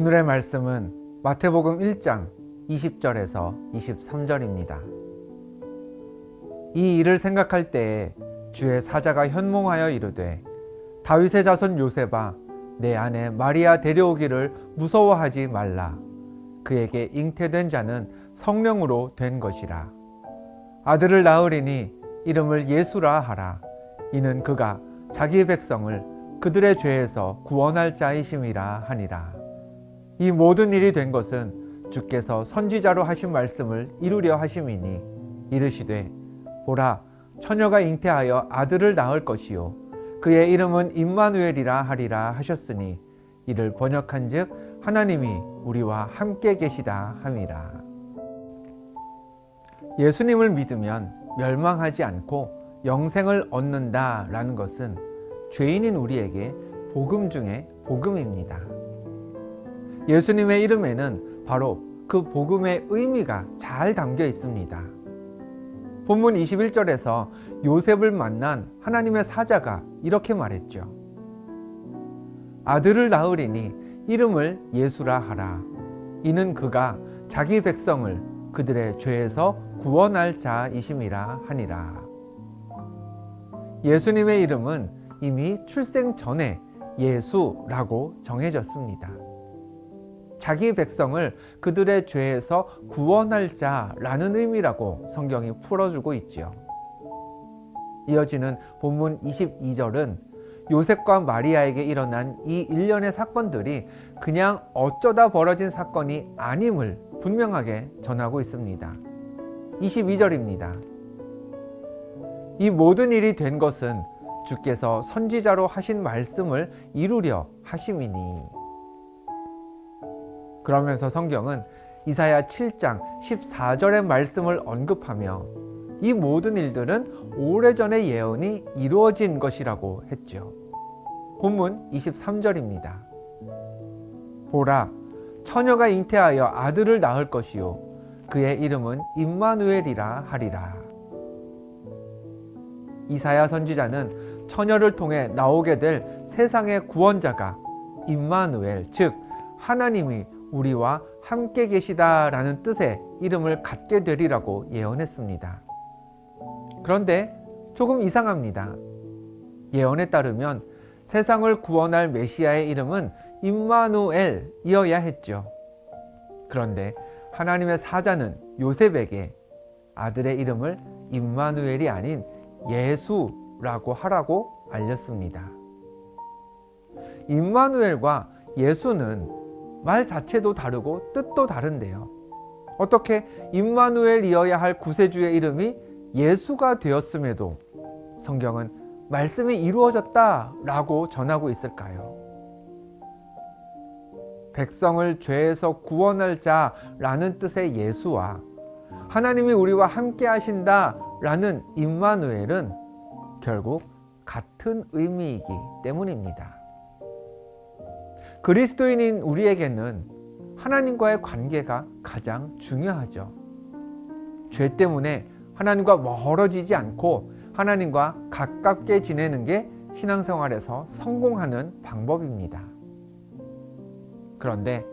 오늘의 말씀은 마태복음 1장 20절에서 23절입니다. 이 일을 생각할 때에 주의 사자가 현몽하여 이르되 다윗의 자손 요셉아 내 아내 마리아 데려오기를 무서워하지 말라. 그에게 잉태된 자는 성령으로 된 것이라. 아들을 낳으리니 이름을 예수라 하라. 이는 그가 자기 백성을 그들의 죄에서 구원할 자이심이라 하니라. 이 모든 일이 된 것은 주께서 선지자로 하신 말씀을 이루려 하심이니 이르시되 보라 처녀가 잉태하여 아들을 낳을 것이요 그의 이름은 임마누엘이라 하리라 하셨으니 이를 번역한즉 하나님이 우리와 함께 계시다 함이라. 예수님을 믿으면 멸망하지 않고 영생을 얻는다라는 것은 죄인인 우리에게 복음 중에 복음입니다. 예수님의 이름에는 바로 그 복음의 의미가 잘 담겨 있습니다. 본문 21절에서 요셉을 만난 하나님의 사자가 이렇게 말했죠. 아들을 낳으리니 이름을 예수라 하라. 이는 그가 자기 백성을 그들의 죄에서 구원할 자이심이라 하니라. 예수님의 이름은 이미 출생 전에 예수라고 정해졌습니다. 자기 백성을 그들의 죄에서 구원할 자라는 의미라고 성경이 풀어주고 있지요. 이어지는 본문 22절은 요셉과 마리아에게 일어난 이 일련의 사건들이 그냥 어쩌다 벌어진 사건이 아님을 분명하게 전하고 있습니다. 22절입니다. 이 모든 일이 된 것은 주께서 선지자로 하신 말씀을 이루려 하심이니. 그러면서 성경은 이사야 7장 14절의 말씀을 언급하며 이 모든 일들은 오래전의 예언이 이루어진 것이라고 했죠. 본문 23절입니다. 보라, 처녀가 잉태하여 아들을 낳을 것이요 그의 이름은 임마누엘이라 하리라. 이사야 선지자는 처녀를 통해 나오게 될 세상의 구원자가 임마누엘, 즉 하나님이 우리와 함께 계시다라는 뜻의 이름을 갖게 되리라고 예언했습니다. 그런데 조금 이상합니다. 예언에 따르면 세상을 구원할 메시아의 이름은 임마누엘이어야 했죠. 그런데 하나님의 사자는 요셉에게 아들의 이름을 임마누엘이 아닌 예수라고 하라고 알렸습니다. 임마누엘과 예수는 말 자체도 다르고 뜻도 다른데요. 어떻게 임마누엘이어야 할 구세주의 이름이 예수가 되었음에도 성경은 말씀이 이루어졌다라고 전하고 있을까요? 백성을 죄에서 구원할 자라는 뜻의 예수와 하나님이 우리와 함께 하신다라는 임마누엘은 결국 같은 의미이기 때문입니다. 그리스도인인 우리에게는 하나님과의 관계가 가장 중요하죠. 죄 때문에 하나님과 멀어지지 않고 하나님과 가깝게 지내는 게 신앙생활에서 성공하는 방법입니다. 그런데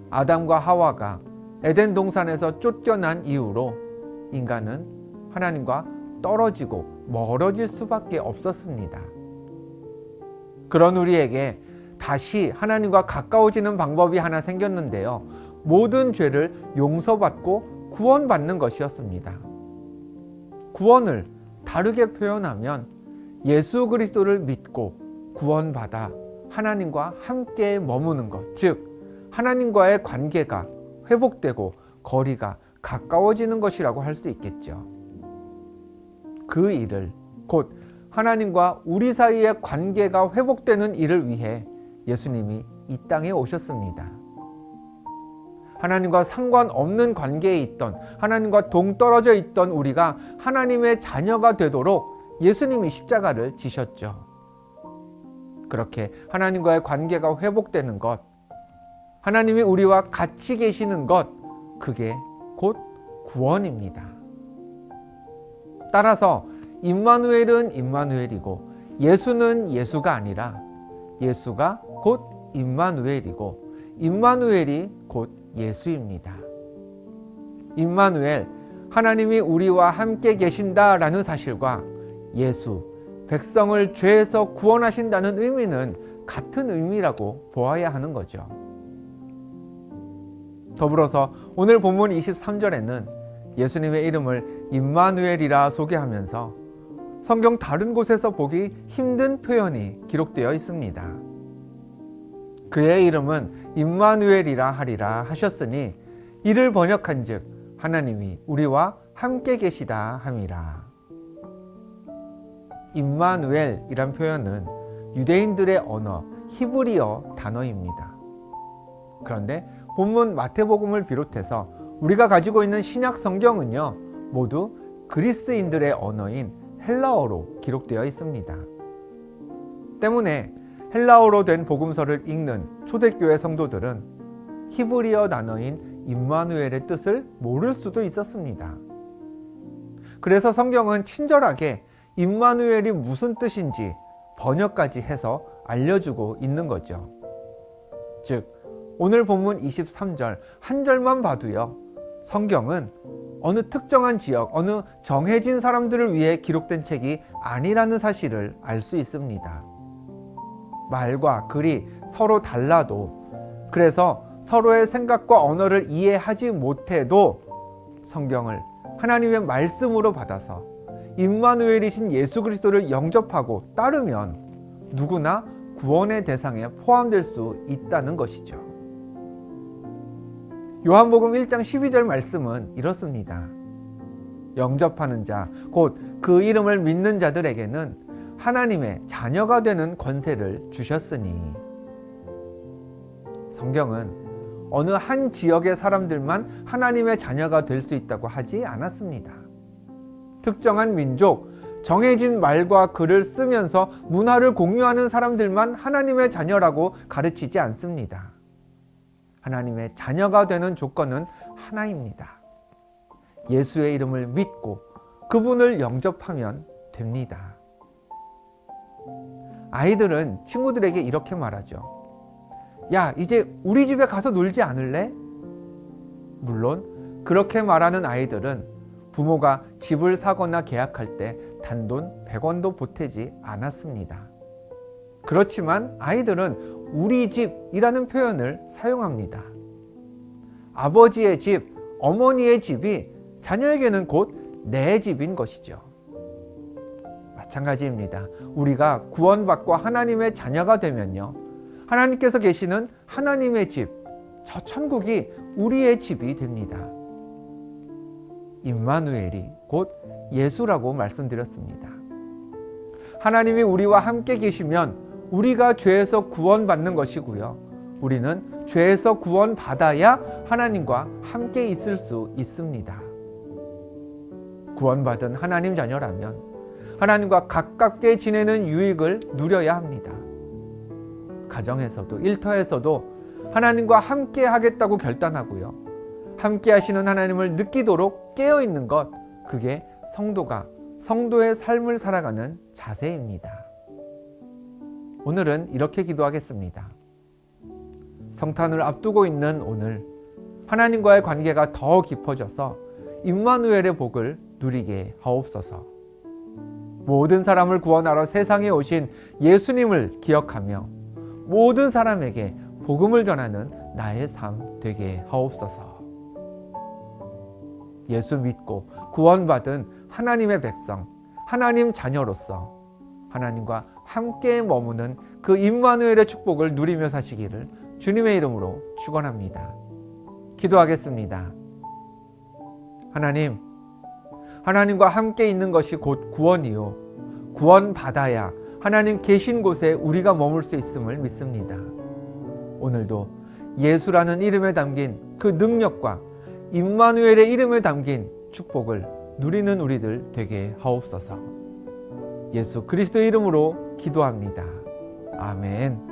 아담과 하와가 에덴 동산에서 쫓겨난 이후로 인간은 하나님과 떨어지고 멀어질 수밖에 없었습니다. 그런 우리에게 다시 하나님과 가까워지는 방법이 하나 생겼는데요. 모든 죄를 용서받고 구원받는 것이었습니다. 구원을 다르게 표현하면 예수 그리스도를 믿고 구원받아 하나님과 함께 머무는 것, 즉 하나님과의 관계가 회복되고 거리가 가까워지는 것이라고 할 수 있겠죠. 그 일을 곧 하나님과 우리 사이의 관계가 회복되는 일을 위해 예수님이 이 땅에 오셨습니다. 하나님과 상관없는 관계에 있던, 하나님과 동떨어져 있던 우리가 하나님의 자녀가 되도록 예수님이 십자가를 지셨죠. 그렇게 하나님과의 관계가 회복되는 것, 하나님이 우리와 같이 계시는 것, 그게 곧 구원입니다. 따라서 임마누엘은 임마누엘이고 예수는 예수가 아니라 예수가 곧 임마누엘이고 임마누엘이 곧 예수입니다. 임마누엘, 하나님이 우리와 함께 계신다라는 사실과 예수, 백성을 죄에서 구원하신다는 의미는 같은 의미라고 보아야 하는 거죠. 더불어서 오늘 본문 23절에는 예수님의 이름을 임마누엘이라 소개하면서 성경 다른 곳에서 보기 힘든 표현이 기록되어 있습니다. 그의 이름은 임마누엘이라 하리라 하셨으니 이를 번역한즉 하나님이 우리와 함께 계시다 함이라. 임마누엘이란 표현은 유대인들의 언어 히브리어 단어입니다. 그런데 본문 마태복음을 비롯해서 우리가 가지고 있는 신약 성경은요, 모두 그리스인들의 언어인 헬라어로 기록되어 있습니다. 때문에 헬라어로 된 복음서를 읽는 초대교회 성도들은 히브리어 단어인 임마누엘의 뜻을 모를 수도 있었습니다. 그래서 성경은 친절하게 임마누엘이 무슨 뜻인지 번역까지 해서 알려주고 있는 거죠. 즉, 오늘 본문 23절 한 절만 봐도요, 성경은 어느 특정한 지역, 어느 정해진 사람들을 위해 기록된 책이 아니라는 사실을 알 수 있습니다. 말과 글이 서로 달라도, 그래서 서로의 생각과 언어를 이해하지 못해도 성경을 하나님의 말씀으로 받아서 임마누엘이신 예수 그리스도를 영접하고 따르면 누구나 구원의 대상에 포함될 수 있다는 것이죠. 요한복음 1장 12절 말씀은 이렇습니다. 영접하는 자, 곧 그 이름을 믿는 자들에게는 하나님의 자녀가 되는 권세를 주셨으니. 성경은 어느 한 지역의 사람들만 하나님의 자녀가 될 수 있다고 하지 않았습니다. 특정한 민족, 정해진 말과 글을 쓰면서 문화를 공유하는 사람들만 하나님의 자녀라고 가르치지 않습니다. 하나님의 자녀가 되는 조건은 하나입니다. 예수의 이름을 믿고 그분을 영접하면 됩니다. 아이들은 친구들에게 이렇게 말하죠. 야, 이제 우리 집에 가서 놀지 않을래? 물론 그렇게 말하는 아이들은 부모가 집을 사거나 계약할 때 단돈 100원도 보태지 않았습니다. 그렇지만 아이들은 우리 집이라는 표현을 사용합니다. 아버지의 집, 어머니의 집이 자녀에게는 곧 내 집인 것이죠. 마찬가지입니다. 우리가 구원받고 하나님의 자녀가 되면요, 하나님께서 계시는 하나님의 집, 저 천국이 우리의 집이 됩니다. 임마누엘이 곧 예수라고 말씀드렸습니다. 하나님이 우리와 함께 계시면 우리가 죄에서 구원받는 것이고요, 우리는 죄에서 구원받아야 하나님과 함께 있을 수 있습니다. 구원받은 하나님 자녀라면 하나님과 가깝게 지내는 유익을 누려야 합니다. 가정에서도 일터에서도 하나님과 함께 하겠다고 결단하고요, 함께 하시는 하나님을 느끼도록 깨어있는 것, 그게 성도가 성도의 삶을 살아가는 자세입니다. 오늘은 이렇게 기도하겠습니다. 성탄을 앞두고 있는 오늘, 하나님과의 관계가 더 깊어져서 임마누엘의 복을 누리게 하옵소서. 모든 사람을 구원하러 세상에 오신 예수님을 기억하며 모든 사람에게 복음을 전하는 나의 삶 되게 하옵소서. 예수 믿고 구원받은 하나님의 백성, 하나님 자녀로서 하나님과 함께 머무는 그 임마누엘의 축복을 누리며 사시기를 주님의 이름으로 축원합니다. 기도하겠습니다. 하나님과 함께 있는 것이 곧 구원이요, 구원받아야 하나님 계신 곳에 우리가 머물 수 있음을 믿습니다. 오늘도 예수라는 이름에 담긴 그 능력과 임마누엘의 이름에 담긴 축복을 누리는 우리들 되게 하옵소서. 예수 그리스도의 이름으로 기도합니다. 아멘.